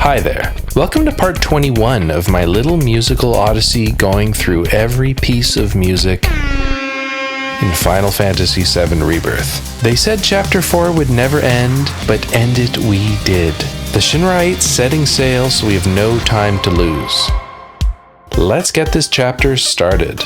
Hi there. Welcome to part 21 of my little musical odyssey going through every piece of music in Final Fantasy VII Rebirth. They said Chapter 4 would never end, but end it we did. The Shinra 8's setting sail, so we have no time to lose. Let's get this chapter started.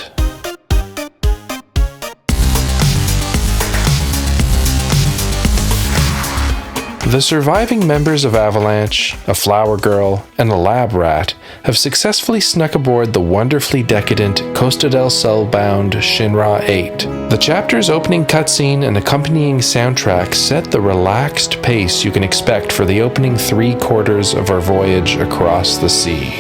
The surviving members of Avalanche, a flower girl, and a lab rat have successfully snuck aboard the wonderfully decadent Costa del Sol bound Shinra 8. The chapter's opening cutscene and accompanying soundtrack set the relaxed pace you can expect for the opening 3/4 of our voyage across the sea.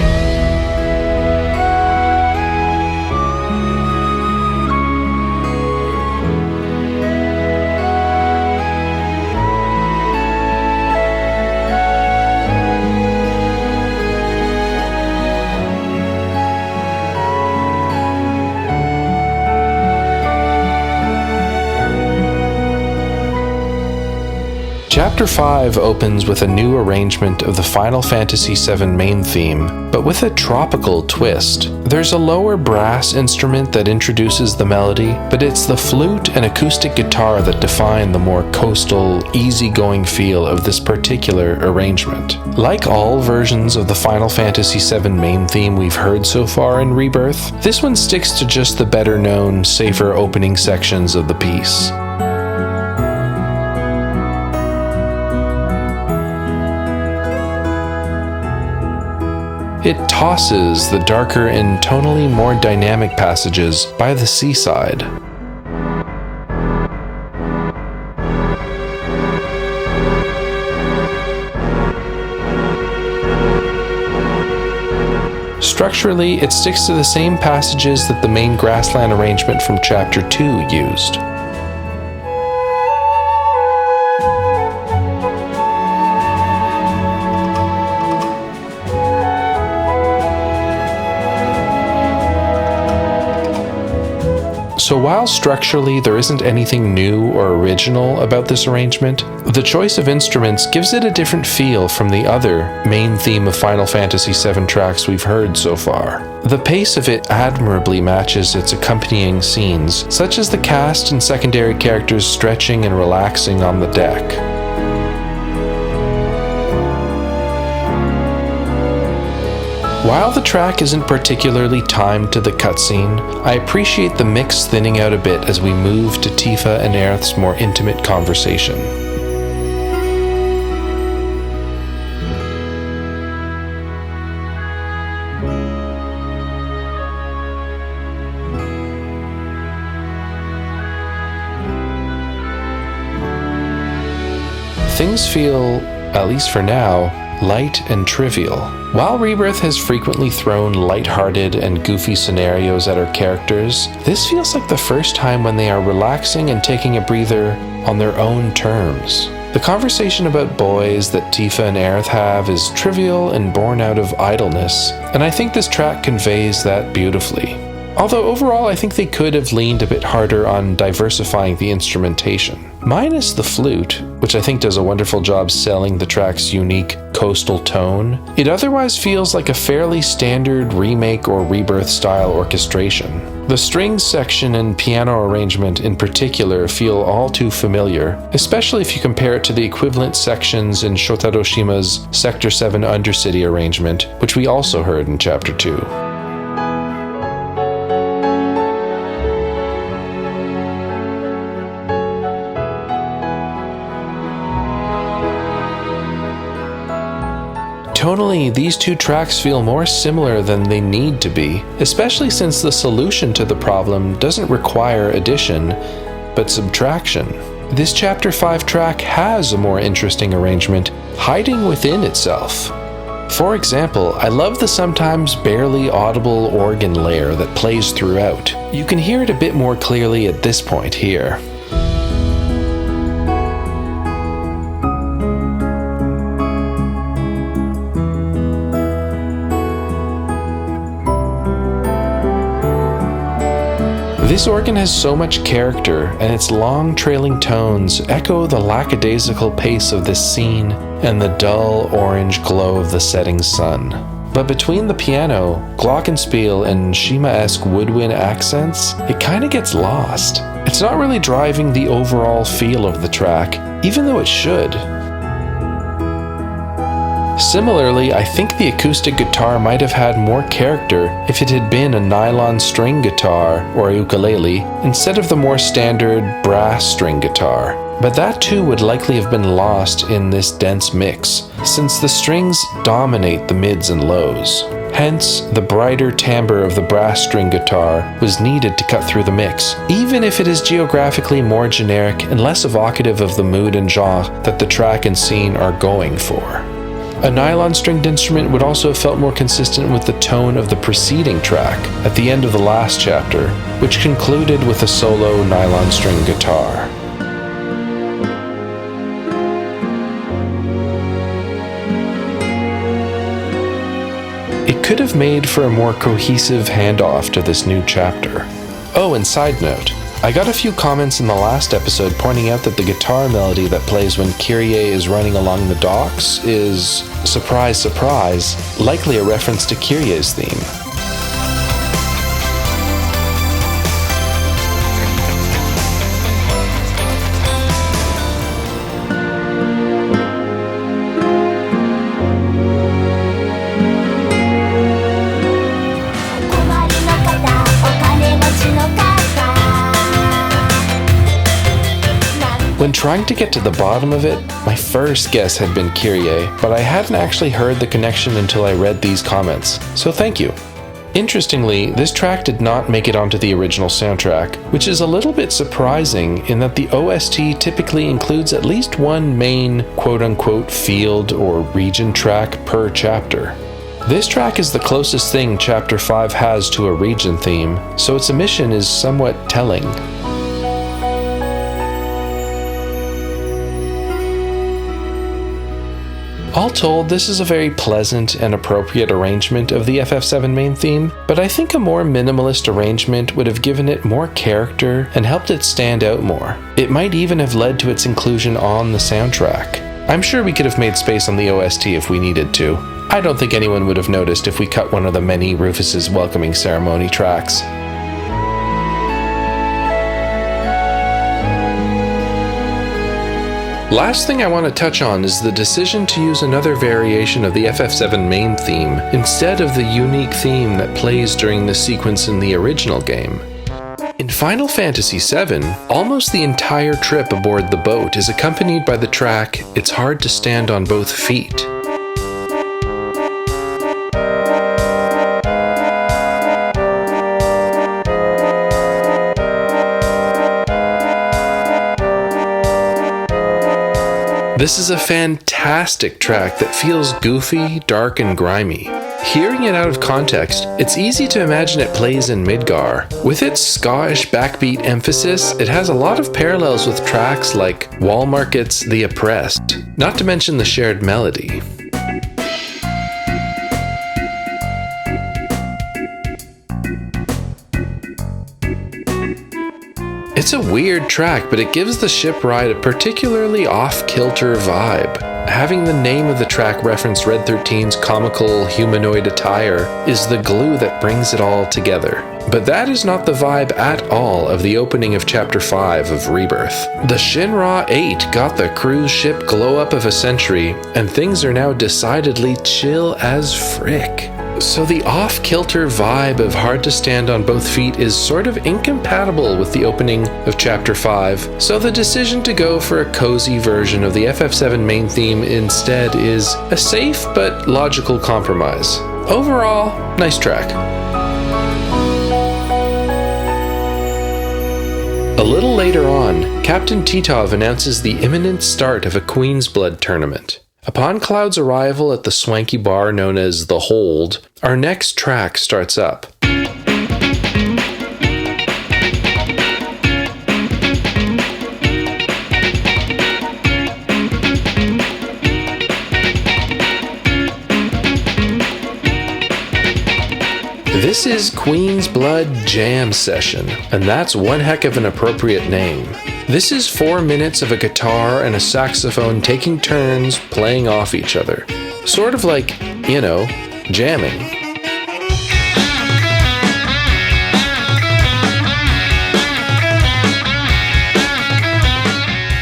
Chapter 5 opens with a new arrangement of the Final Fantasy VII main theme, but with a tropical twist. There's a lower brass instrument that introduces the melody, but it's the flute and acoustic guitar that define the more coastal, easygoing feel of this particular arrangement. Like all versions of the Final Fantasy VII main theme we've heard so far in Rebirth, this one sticks to just the better-known, safer opening sections of the piece. It tosses the darker and tonally more dynamic passages by the seaside. Structurally, it sticks to the same passages that the main grassland arrangement from Chapter 2 used. So while structurally there isn't anything new or original about this arrangement, the choice of instruments gives it a different feel from the other main theme of Final Fantasy VII tracks we've heard so far. The pace of it admirably matches its accompanying scenes, such as the cast and secondary characters stretching and relaxing on the deck. While the track isn't particularly timed to the cutscene, I appreciate the mix thinning out a bit as we move to Tifa and Aerith's more intimate conversation. Things feel, at least for now, light and trivial. While Rebirth has frequently thrown light-hearted and goofy scenarios at our characters, this feels like the first time when they are relaxing and taking a breather on their own terms. The conversation about boys that Tifa and Aerith have is trivial and born out of idleness, and I think this track conveys that beautifully. Although overall I think they could have leaned a bit harder on diversifying the instrumentation. Minus the flute, which I think does a wonderful job selling the track's unique coastal tone, it otherwise feels like a fairly standard remake or Rebirth style orchestration. The strings section and piano arrangement in particular feel all too familiar, especially if you compare it to the equivalent sections in Shotaro Shima's Sector 7 Undercity arrangement, which we also heard in Chapter 2. Tonally, these two tracks feel more similar than they need to be, especially since the solution to the problem doesn't require addition, but subtraction. This Chapter 5 track has a more interesting arrangement, hiding within itself. For example, I love the sometimes barely audible organ layer that plays throughout. You can hear it a bit more clearly at this point here. This organ has so much character, and its long trailing tones echo the lackadaisical pace of this scene and the dull orange glow of the setting sun. But between the piano, glockenspiel, and Shima-esque woodwind accents, it kinda gets lost. It's not really driving the overall feel of the track, even though it should. Similarly, I think the acoustic guitar might have had more character if it had been a nylon string guitar or a ukulele instead of the more standard brass string guitar. But that too would likely have been lost in this dense mix, since the strings dominate the mids and lows. Hence, the brighter timbre of the brass string guitar was needed to cut through the mix, even if it is geographically more generic and less evocative of the mood and genre that the track and scene are going for. A nylon stringed instrument would also have felt more consistent with the tone of the preceding track at the end of the last chapter, which concluded with a solo nylon string guitar. It could have made for a more cohesive handoff to this new chapter. Oh, and side note, I got a few comments in the last episode pointing out that the guitar melody that plays when Kyrie is running along the docks is, surprise, surprise, likely a reference to Kyrie's theme. When trying to get to the bottom of it, my first guess had been Kyrie, but I hadn't actually heard the connection until I read these comments, so thank you. Interestingly, this track did not make it onto the original soundtrack, which is a little bit surprising in that the OST typically includes at least one main quote-unquote field or region track per chapter. This track is the closest thing Chapter 5 has to a region theme, so its omission is somewhat telling. All told, this is a very pleasant and appropriate arrangement of the FF7 main theme, but I think a more minimalist arrangement would have given it more character and helped it stand out more. It might even have led to its inclusion on the soundtrack. I'm sure we could have made space on the OST if we needed to. I don't think anyone would have noticed if we cut one of the many Rufus's welcoming ceremony tracks. Last thing I want to touch on is the decision to use another variation of the FF7 main theme instead of the unique theme that plays during the sequence in the original game. In Final Fantasy VII, almost the entire trip aboard the boat is accompanied by the track "It's Hard to Stand on Both Feet." This is a fantastic track that feels goofy, dark, and grimy. Hearing it out of context, it's easy to imagine it plays in Midgar. With its ska-ish backbeat emphasis, it has a lot of parallels with tracks like Wall Market's The Oppressed, not to mention the shared melody. It's a weird track, but it gives the ship ride a particularly off-kilter vibe. Having the name of the track reference Red 13's comical humanoid attire is the glue that brings it all together. But that is not the vibe at all of the opening of Chapter 5 of Rebirth. The Shinra 8 got the cruise ship glow-up of a century, and things are now decidedly chill as frick. So the off-kilter vibe of Hard to Stand on Both Feet is sort of incompatible with the opening of Chapter 5, so the decision to go for a cozy version of the FF7 main theme instead is a safe but logical compromise. Overall, nice track. A little later on, Captain Titov announces the imminent start of a Queen's Blood tournament. Upon Cloud's arrival at the swanky bar known as The Hold, our next track starts up. This is Queen's Blood Jam Session, and that's one heck of an appropriate name. This is 4 minutes of a guitar and a saxophone taking turns playing off each other. Sort of like, jamming.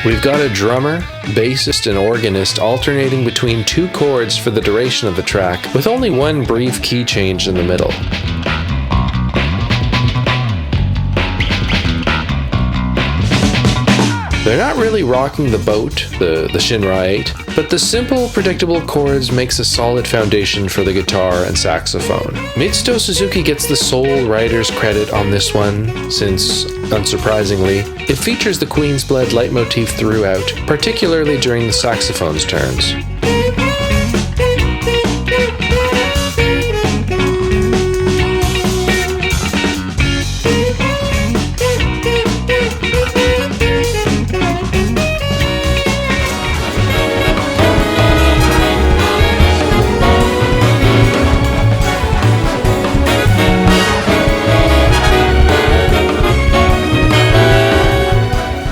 We've got a drummer, bassist, and organist alternating between 2 chords for the duration of the track, with only one brief key change in the middle. They're not really rocking the boat, the Shinra 8, but the simple, predictable chords makes a solid foundation for the guitar and saxophone. Mitsuto Suzuki gets the sole writer's credit on this one, since, unsurprisingly, it features the Queen's Blood leitmotif throughout, particularly during the saxophone's turns.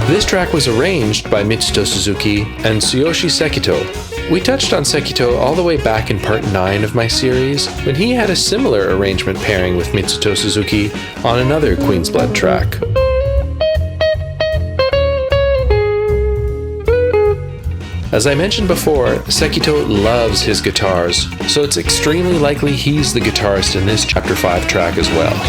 This track was arranged by Mitsuto Suzuki and Tsuyoshi Sekito. We touched on Sekito all the way back in part 9 of my series, when he had a similar arrangement pairing with Mitsuto Suzuki on another Queen's Blood track. As I mentioned before, Sekito loves his guitars, so it's extremely likely he's the guitarist in this Chapter 5 track as well.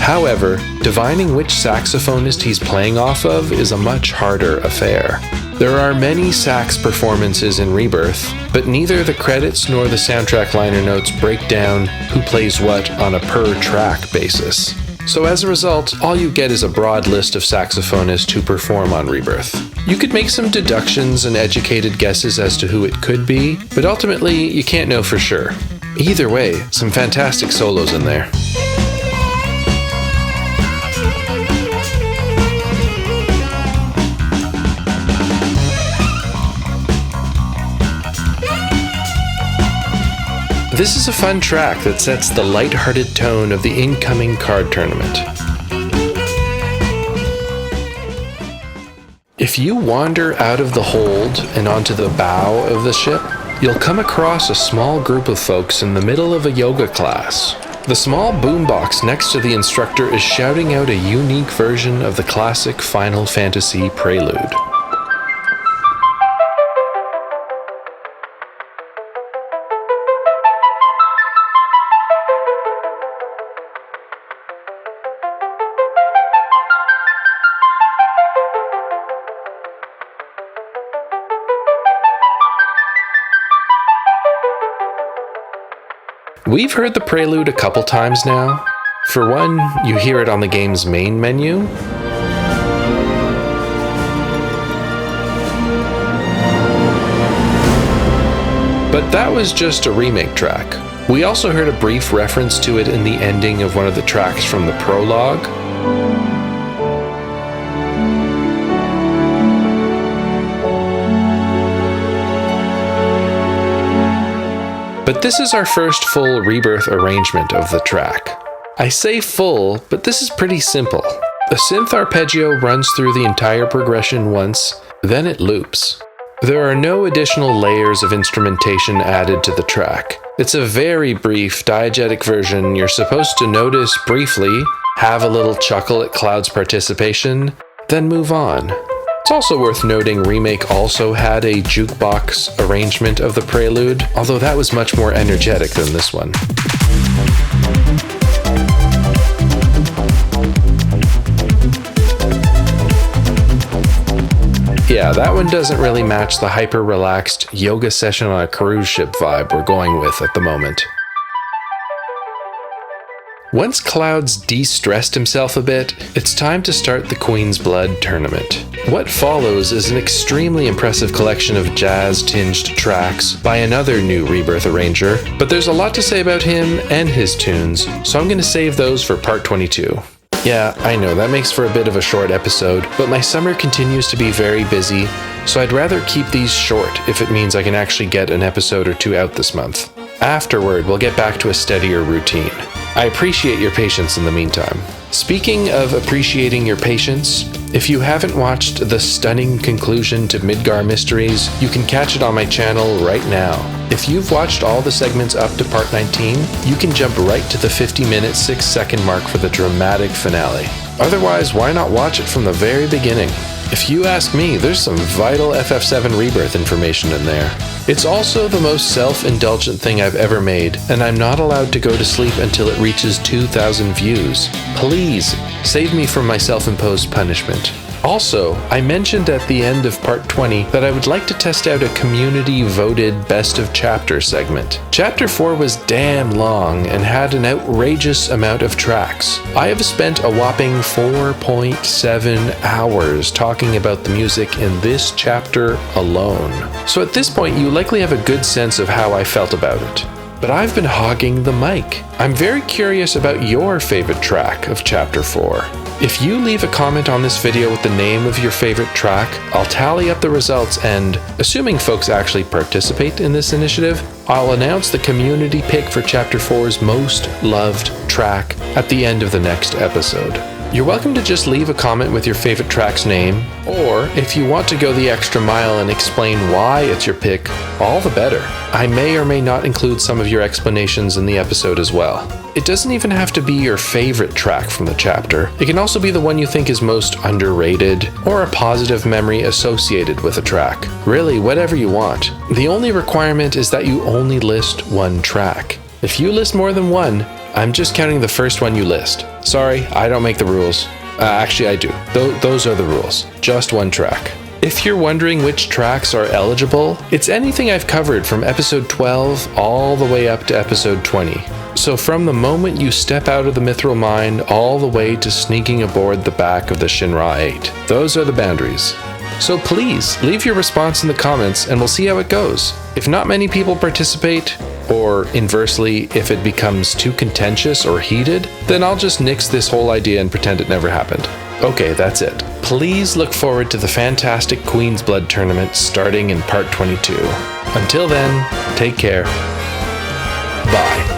However, divining which saxophonist he's playing off of is a much harder affair. There are many sax performances in Rebirth, but neither the credits nor the soundtrack liner notes break down who plays what on a per-track basis. So as a result, all you get is a broad list of saxophonists who perform on Rebirth. You could make some deductions and educated guesses as to who it could be, but ultimately you can't know for sure. Either way, some fantastic solos in there. This is a fun track that sets the light-hearted tone of the incoming card tournament. If you wander out of the hold and onto the bow of the ship, you'll come across a small group of folks in the middle of a yoga class. The small boombox next to the instructor is shouting out a unique version of the classic Final Fantasy prelude. We've heard the prelude a couple times now. For one, you hear it on the game's main menu. But that was just a remake track. We also heard a brief reference to it in the ending of one of the tracks from the prologue. But this is our first full Rebirth arrangement of the track. I say full, but this is pretty simple. A synth arpeggio runs through the entire progression once, then it loops. There are no additional layers of instrumentation added to the track. It's a very brief, diegetic version you're supposed to notice briefly, have a little chuckle at Cloud's participation, then move on. It's also worth noting Remake also had a jukebox arrangement of the prelude, although that was much more energetic than this one. Yeah, that one doesn't really match the hyper-relaxed yoga session on a cruise ship vibe we're going with at the moment. Once Clouds de-stressed himself a bit, it's time to start the Queen's Blood tournament. What follows is an extremely impressive collection of jazz-tinged tracks by another new Rebirth arranger, but there's a lot to say about him and his tunes, so I'm going to save those for part 22. Yeah, I know, that makes for a bit of a short episode, but my summer continues to be very busy, so I'd rather keep these short if it means I can actually get an episode or two out this month. Afterward, we'll get back to a steadier routine. I appreciate your patience in the meantime. Speaking of appreciating your patience, if you haven't watched the stunning conclusion to Midgar Mysteries, you can catch it on my channel right now. If you've watched all the segments up to part 19, you can jump right to the 50-minute 6-second mark for the dramatic finale. Otherwise, why not watch it from the very beginning? If you ask me, there's some vital FF7 Rebirth information in there. It's also the most self-indulgent thing I've ever made, and I'm not allowed to go to sleep until it reaches 2,000 views. Please, save me from my self-imposed punishment. Also, I mentioned at the end of part 20 that I would like to test out a community-voted Best of Chapter segment. Chapter 4 was damn long and had an outrageous amount of tracks. I have spent a whopping 4.7 hours talking about the music in this chapter alone. So at this point, you likely have a good sense of how I felt about it. But I've been hogging the mic. I'm very curious about your favorite track of Chapter 4. If you leave a comment on this video with the name of your favorite track, I'll tally up the results and, assuming folks actually participate in this initiative, I'll announce the community pick for Chapter 4's most loved track at the end of the next episode. You're welcome to just leave a comment with your favorite track's name, or if you want to go the extra mile and explain why it's your pick, all the better. I may or may not include some of your explanations in the episode as well. It doesn't even have to be your favorite track from the chapter. It can also be the one you think is most underrated, or a positive memory associated with a track. Really, whatever you want. The only requirement is that you only list one track. If you list more than one, I'm just counting the first one you list. Sorry, I don't make the rules. Actually, I do. Those are the rules. Just one track. If you're wondering which tracks are eligible, it's anything I've covered from episode 12 all the way up to episode 20. So from the moment you step out of the Mithril Mine all the way to sneaking aboard the back of the Shinra 8. Those are the boundaries. So please, leave your response in the comments and we'll see how it goes. If not many people participate, or inversely, if it becomes too contentious or heated, then I'll just nix this whole idea and pretend it never happened. Okay, that's it. Please look forward to the fantastic Queen's Blood tournament starting in part 22. Until then, take care. Bye.